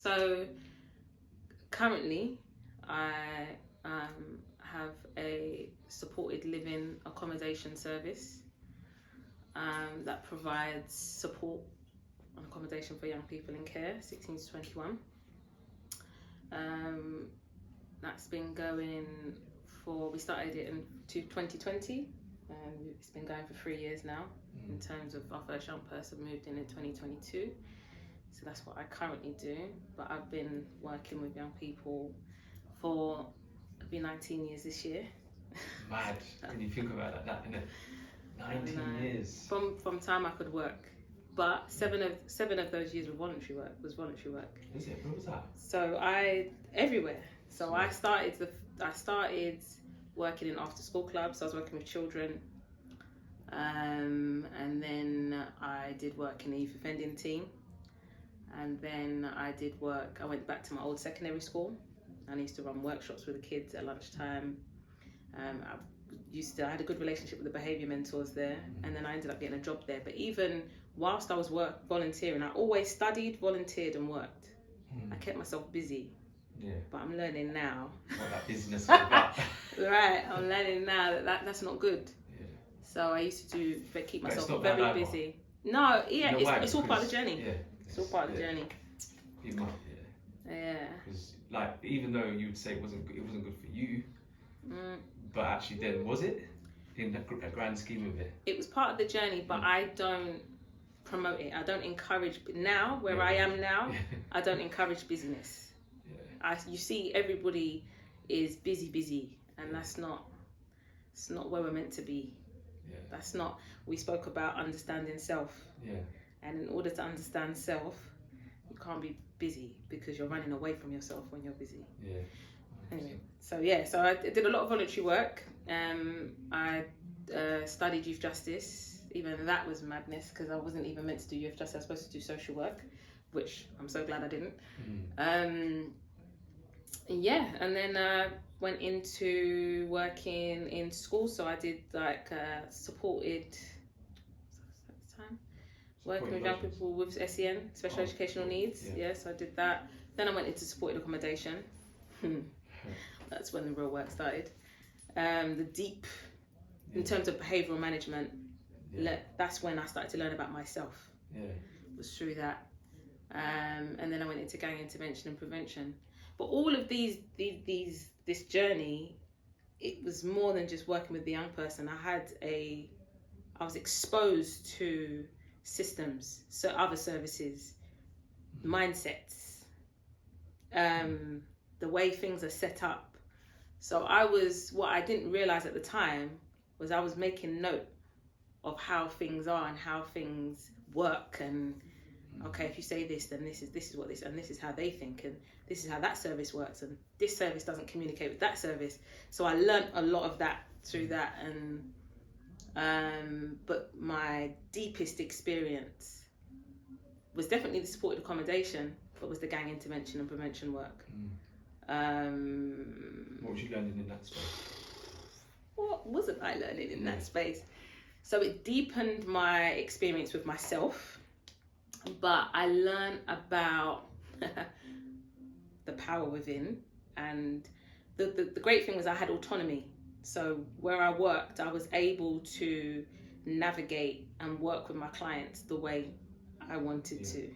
So currently, I have a supported living accommodation service that provides support and accommodation for young people in care, 16 to 21. That's been going we started it in 2020, and it's been going for 3 years now. In terms of our first young person moved in 2022. So that's what I currently do. But I've been working with young people it'll be 19 years this year. Mad when you think about that, innit? 19 years. From time I could work. But seven of those years was voluntary work. Is it? Where was that? So everywhere. So I started working in after school clubs. I was working with children. And then I did work in the youth offending team. And then I went back to my old secondary school. I used to run workshops with the kids at lunchtime. I had a good relationship with the behaviour mentors there, and then I ended up getting a job there. But even whilst I was volunteering, I always studied, volunteered and worked. I kept myself busy. Yeah. But I'm learning now. What that business is about. Right, I'm learning now that's not good. Yeah. So I used to keep myself very busy. No, yeah, you know it's all part of the journey. Yeah. It's all part of the journey. You might, yeah. Because even though you would say it wasn't good for you, but actually then was it in a grand scheme of it? It was part of the journey, but I don't promote it. I don't encourage now where I am now. I don't encourage busyness. You see everybody is busy, and it's not where we're meant to be. That's not. We spoke about understanding self. And in order to understand self, you can't be busy because you're running away from yourself when you're busy. Anyway, so I did a lot of voluntary work. I studied youth justice. Even that was madness because I wasn't even meant to do youth justice. I was supposed to do social work, which I'm so glad I didn't. And then I went into working in school. So I did supported working with young people with SEN, special educational needs. Yes, I did that. Then I went into supported accommodation. That's when the real work started. The deep, in terms of behavioural management, that's when I started to learn about myself. It was through that. And then I went into gang intervention and prevention. But all of this journey, it was more than just working with the young person. I was exposed to systems, so other services, mindsets, the way things are set up. So what I didn't realize at the time was I was making note of how things are and how things work, and okay, if you say this, then this is what this, and this is how they think, and this is how that service works, and this service doesn't communicate with that service. So I learned a lot of that through that, and but my deepest experience was definitely the supported accommodation, but was the gang intervention and prevention work. What was you learning in that space? What wasn't I learning in that space? So it deepened my experience with myself, but I learned about the power within, and the great thing was I had autonomy. So where I worked, I was able to navigate and work with my clients the way I wanted to.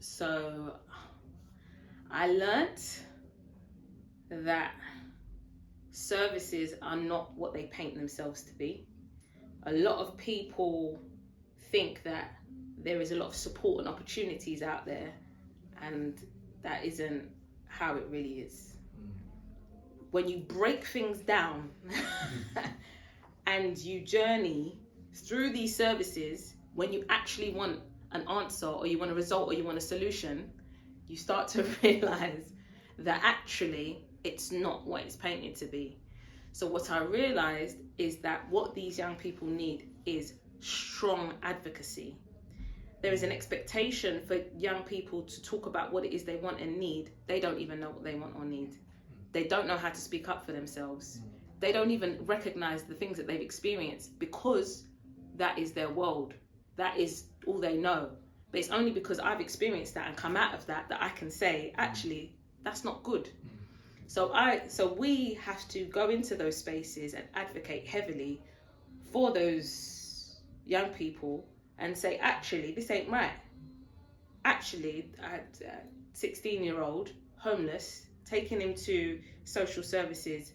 So I learnt that services are not what they paint themselves to be. A lot of people think that there is a lot of support and opportunities out there, and that isn't how it really is. When you break things down and you journey through these services, when you actually want an answer or you want a result or you want a solution, you start to realize that actually it's not what it's painted to be. So what I realized is that what these young people need is strong advocacy. There is an expectation for young people to talk about what it is they want and need. They don't even know what they want or need. They don't know how to speak up for themselves. They don't even recognize the things that they've experienced because that is their world. That is all they know. But it's only because I've experienced that and come out of that I can say, actually, that's not good. So we have to go into those spaces and advocate heavily for those young people and say, actually, this ain't right. Actually, a 16-year-old homeless, taking him to social services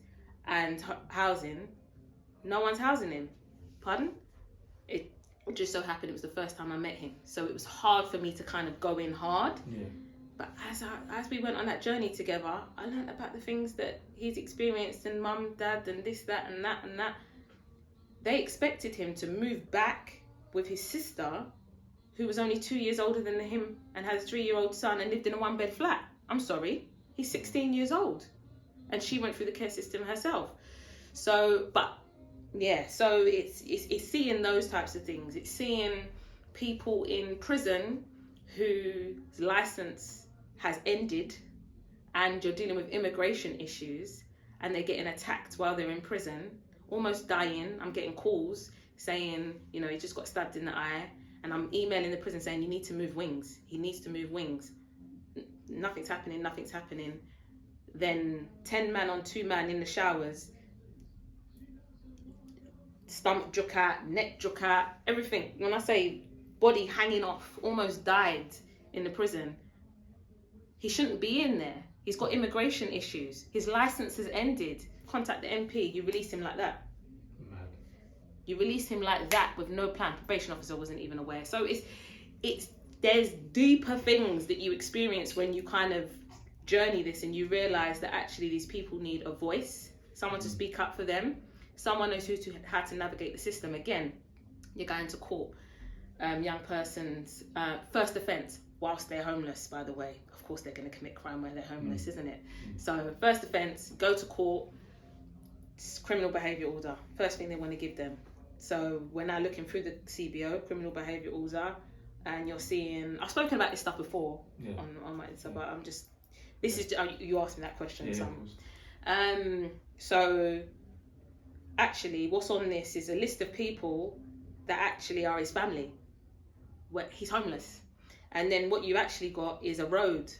and housing, no one's housing him. Pardon? It just so happened it was the first time I met him, so it was hard for me to kind of go in hard. But as we went on that journey together, I learned about the things that he's experienced, and mum, dad, and this, that, and that, and that. They expected him to move back with his sister, who was only 2 years older than him and has a 3-year-old son and lived in a 1-bed flat. I'm sorry, he's 16 years old, and she went through the care system herself. So it's seeing those types of things. It's seeing people in prison whose license has ended, and you're dealing with immigration issues, and they're getting attacked while they're in prison, almost dying. I'm getting calls saying, he just got stabbed in the eye, and I'm emailing the prison saying, you need to move wings. He needs to move wings. Nothing's happening. Then 10 man on 2 man in the showers, stomach jock out, neck jock out, everything. When I say body hanging off, almost died in the prison. He shouldn't be in there. He's got immigration issues. His license has ended. Contact the MP. You release him like that. Mad. You release him like that with no plan. Probation officer wasn't even aware. So there's deeper things that you experience when you kind of journey this, and you realize that actually these people need a voice, someone to speak up for them, someone knows how to navigate the system. Again, you're going to court. Young person's first offence whilst they're homeless, by the way. Of course they're going to commit crime where they're homeless, isn't it? So first offence, go to court, criminal behaviour order, first thing they want to give them. So we're now looking through the CBO, criminal behaviour order, and you're seeing, I've spoken about this stuff before on my Insta, but I'm just, this is, you asked me that question. So actually what's on this is a list of people that actually are his family. He's homeless, and then what you actually got is a road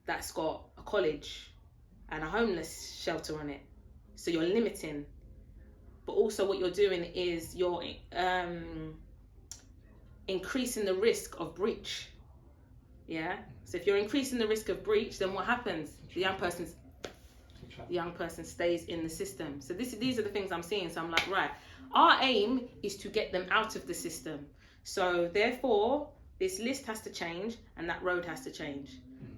that's got a college and a homeless shelter on it, so you're limiting. But also what you're doing is you're increasing the risk of breach. So if you're increasing the risk of breach, then what happens? The young person stays in the system. So these are the things I'm seeing. So I'm like, right, our aim is to get them out of the system. So therefore, this list has to change and that road has to change.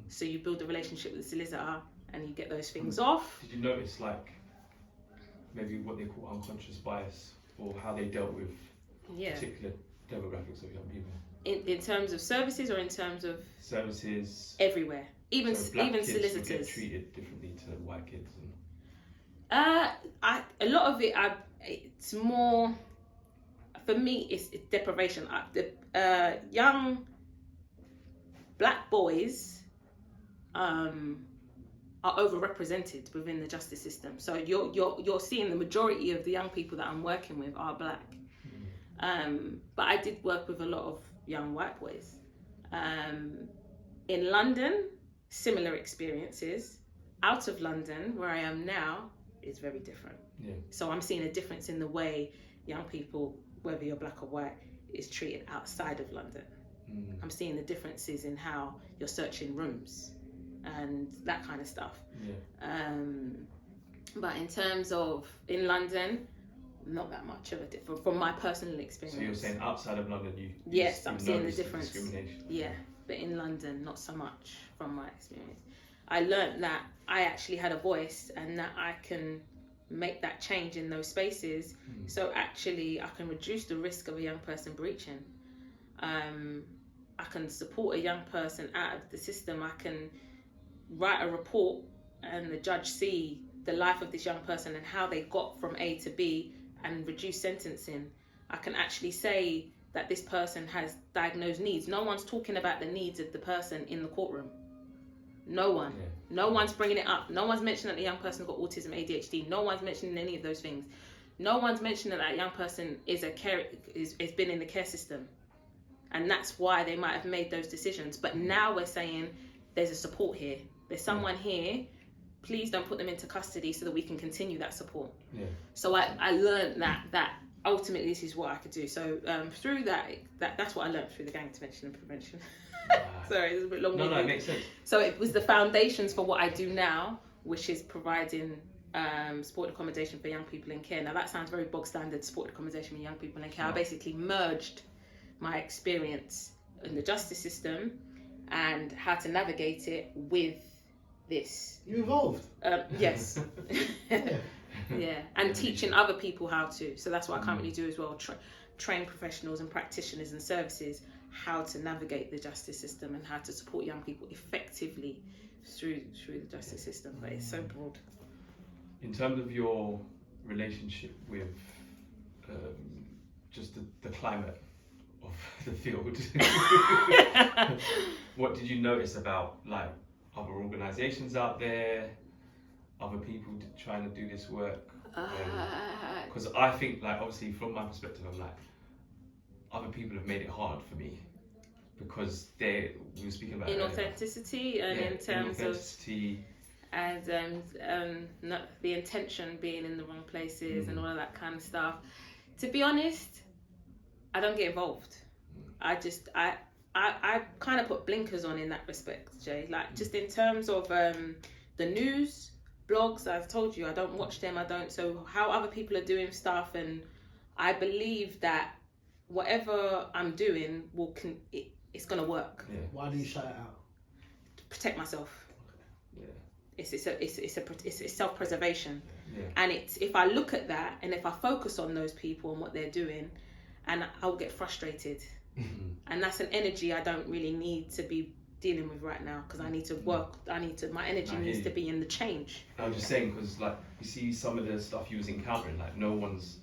So you build a relationship with the solicitor and you get those things off. Did you notice maybe what they call unconscious bias, or how they dealt with particular demographics of young people? In terms of services, or in terms of services? Everywhere. Even black kids solicitors get treated differently to white kids. A lot of it, it's more, for me, it's deprivation. Young black boys are overrepresented within the justice system. So you're seeing the majority of the young people that I'm working with are black. But I did work with a lot of young white boys. In London, similar experiences. Out of London, where I am now, is very different. So I'm seeing a difference in the way young people, whether you're black or white, is treated outside of London. I'm seeing the differences in how you're searching rooms and that kind of stuff. But in terms of in London, not that much of a difference from my personal experience. So you're saying outside of London, yes, I'm seeing the difference. Discrimination. Yeah, but in London, not so much from my experience. I learned that I actually had a voice and that I can make that change in those spaces. So actually, I can reduce the risk of a young person breaching. I can support a young person out of the system. I can write a report and the judge see the life of this young person and how they got from A to B and reduce sentencing. I can actually say that this person has diagnosed needs. No one's talking about the needs of the person in the courtroom. No one. No one's bringing it up. No one's mentioning that the young person got autism, ADHD. No one's mentioning any of those things. No one's mentioning that young person has been in the care system. and that's why they might have made those decisions. But now we're saying there's a support here. There's someone here. Please don't put them into custody so that we can continue that support. Yeah. So I learned that ultimately this is what I could do. So through that's what I learned through the gang intervention and prevention. Sorry, it's a bit long. No, it makes sense. So it was the foundations for what I do now, which is providing supported accommodation for young people in care. Now that sounds very bog standard, supported accommodation for young people in care. I basically merged my experience in the justice system and how to navigate it with this. You evolved. Yes. Yeah, and teaching other people how to. So that's what I currently do as well. Train professionals and practitioners and services how to navigate the justice system and how to support young people effectively through the justice system. But it's so broad. In terms of your relationship with just the climate of the field, what did you notice about like other organisations out there, other people trying to do this work? Because I think, like, obviously from my perspective, I'm like, other people have made it hard for me because we were speaking about inauthenticity and in terms inauthenticity. And not the intention being in the wrong places and all of that kind of stuff. To be honest, I don't get involved. I kind of put blinkers on in that respect, Jay. Like just in terms of the news, blogs, I've told you, I don't watch them. So how other people are doing stuff, and I believe that whatever I'm doing it's gonna work. Yeah. Why do you shout it out? To protect myself. Yeah. It's self-preservation. Yeah. And it's if I look at that and if I focus on those people and what they're doing, and I'll get frustrated. And that's an energy I don't really need to be dealing with right now, because I need to work. My energy needs to be in the change. I was just saying, because like you see some of the stuff you was encountering, like no one's,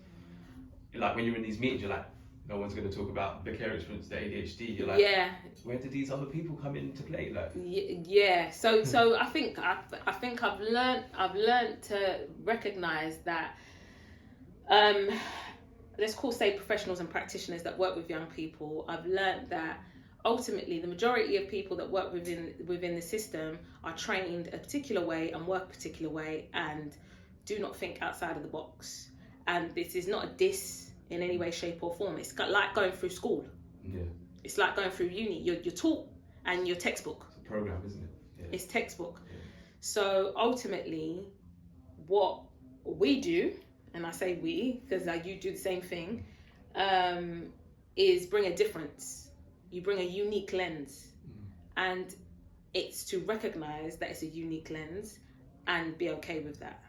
like when you're in these meetings, you're like, no one's going to talk about the care experience, the ADHD. You're like, yeah, where did these other people come into play? Like, yeah. So I think I've learned to recognise that. Let's call, say, professionals and practitioners that work with young people. I've learned that ultimately the majority of people that work within the system are trained a particular way and work a particular way and do not think outside of the box. And this is not a diss in any way, shape or form. It's like going through school. Yeah. It's like going through uni. You're taught and your textbook. It's a program, isn't it? Yeah. It's textbook. Yeah. So ultimately, what we do, and I say we because you do the same thing, is bring a difference. You bring a unique lens, and it's to recognize that it's a unique lens and be okay with that,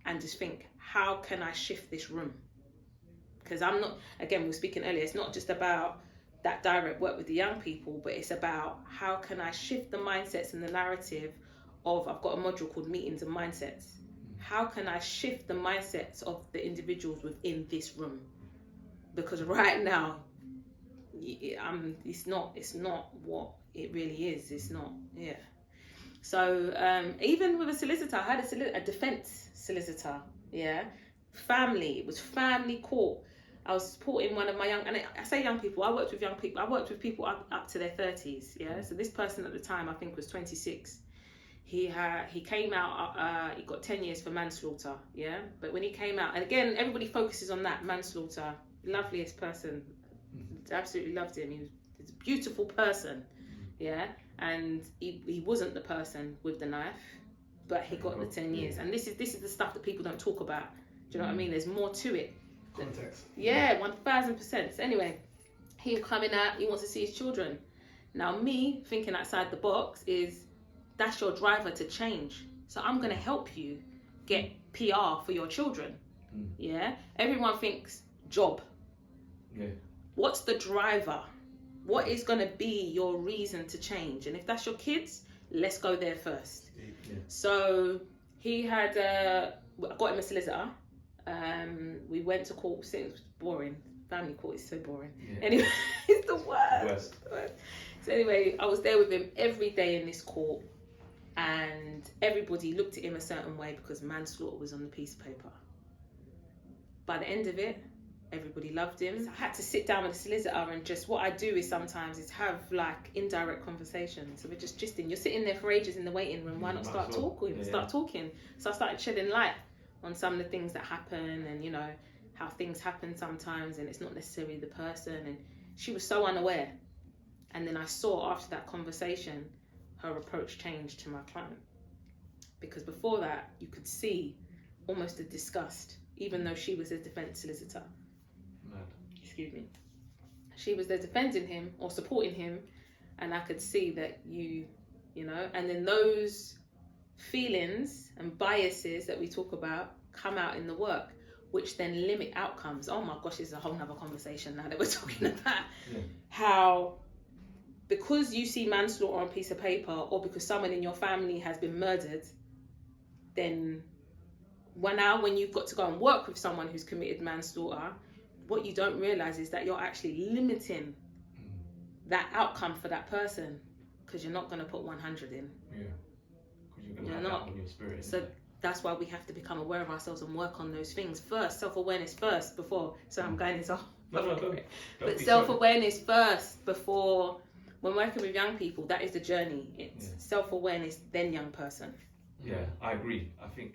and just think, how can I shift this room? Because I'm not, again, we were speaking earlier, it's not just about that direct work with the young people, but it's about how can I shift the mindsets and the narrative of, I've got a module called Meetings and Mindsets. How can I shift the mindsets of the individuals within this room? Because right now, it's not what it really is. It's not, yeah. So even with a solicitor, I had a defense solicitor, yeah. It was family court. I was supporting one of my young, and I say young people, I worked with young people. I worked with people up to their 30s, yeah. So this person at the time, I think, was 26. He came out, he got 10 years for manslaughter, yeah. But when he came out, and again, everybody focuses on that, manslaughter. Loveliest person, absolutely loved him. He was a beautiful person, yeah. And he wasn't the person with the knife, but he got the 10 years. And this is the stuff that people don't talk about. Do you know what I mean? There's more to it. Context. Yeah, 1000%. So anyway, he coming out, he wants to see his children. Now me thinking outside the box is, that's your driver to change. So I'm going to help you get PR for your children. Yeah. Everyone thinks job. Yeah. What's the driver? What is going to be your reason to change? And if that's your kids, let's go there first. Yeah. So he had, I got him a solicitor. We went to court. It was boring. Family court is so boring. Yeah. Anyway, it's the worst. So anyway, I was there with him every day in this court, and everybody looked at him a certain way because manslaughter was on the piece of paper. By the end of it, everybody loved him. I had to sit down with a solicitor, and just what I do is sometimes is have like indirect conversations. So we're just gisting. You're sitting there for ages in the waiting room. Why not start talking? Start talking. So I started shedding light on some of the things that happen, and you know how things happen sometimes, and it's not necessarily the person. And she was so unaware. And then I saw after that conversation, her approach changed to my client, because before that you could see almost a disgust, even though she was a defense solicitor. Excuse me. She was there defending him or supporting him, and I could see that you know, and then those feelings and biases that we talk about come out in the work, which then limit outcomes. Oh my gosh, it's a whole nother conversation now that we're talking about how, because you see manslaughter on a piece of paper, or because someone in your family has been murdered, then when you've got to go and work with someone who's committed manslaughter, what you don't realize is that you're actually limiting that outcome for that person, because you're not going to put 100 in. Yeah, because you're going to have that on your spirit. So that's why we have to become aware of ourselves and work on those things first. Self-awareness first before. So I'm going into. But self-awareness first before. When working with young people, that is the journey. It's self-awareness, then young person. Yeah, I agree. I think